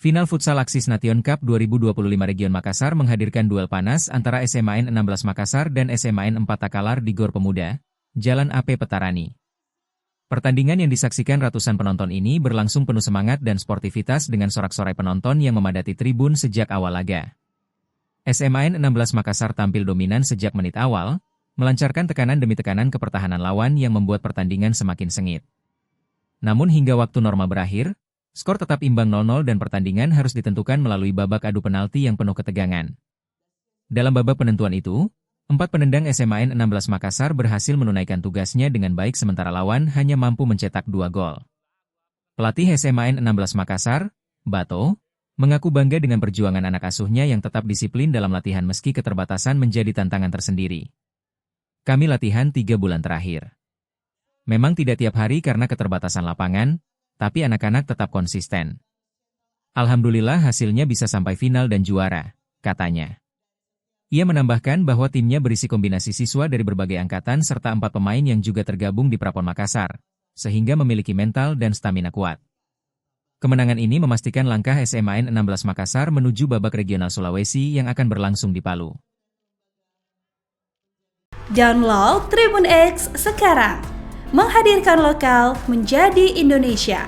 Final Futsal Axis Nation Cup 2025 Region Makassar menghadirkan duel panas antara SMA N16 Makassar dan SMA N4 Takalar di Gor Pemuda, Jalan AP Petarani. Pertandingan yang disaksikan ratusan penonton ini berlangsung penuh semangat dan sportivitas dengan sorak-sorai penonton yang memadati tribun sejak awal laga. SMA N16 Makassar tampil dominan sejak menit awal, melancarkan tekanan demi tekanan ke pertahanan lawan yang membuat pertandingan semakin sengit. Namun hingga waktu normal berakhir, skor tetap imbang 0-0 dan pertandingan harus ditentukan melalui babak adu penalti yang penuh ketegangan. Dalam babak penentuan itu, 4 penendang SMA N16 Makassar berhasil menunaikan tugasnya dengan baik sementara lawan hanya mampu mencetak 2 gol. Pelatih SMA N16 Makassar, Bato, mengaku bangga dengan perjuangan anak asuhnya yang tetap disiplin dalam latihan meski keterbatasan menjadi tantangan tersendiri. Kami latihan 3 bulan terakhir. Memang tidak tiap hari karena keterbatasan lapangan, tapi anak-anak tetap konsisten. Alhamdulillah hasilnya bisa sampai final dan juara, katanya. Ia menambahkan bahwa timnya berisi kombinasi siswa dari berbagai angkatan serta 4 pemain yang juga tergabung di Prapon Makassar, sehingga memiliki mental dan stamina kuat. Kemenangan ini memastikan langkah SMA N16 Makassar menuju babak regional Sulawesi yang akan berlangsung di Palu. Download Tribun X sekarang, menghadirkan lokal menjadi Indonesia.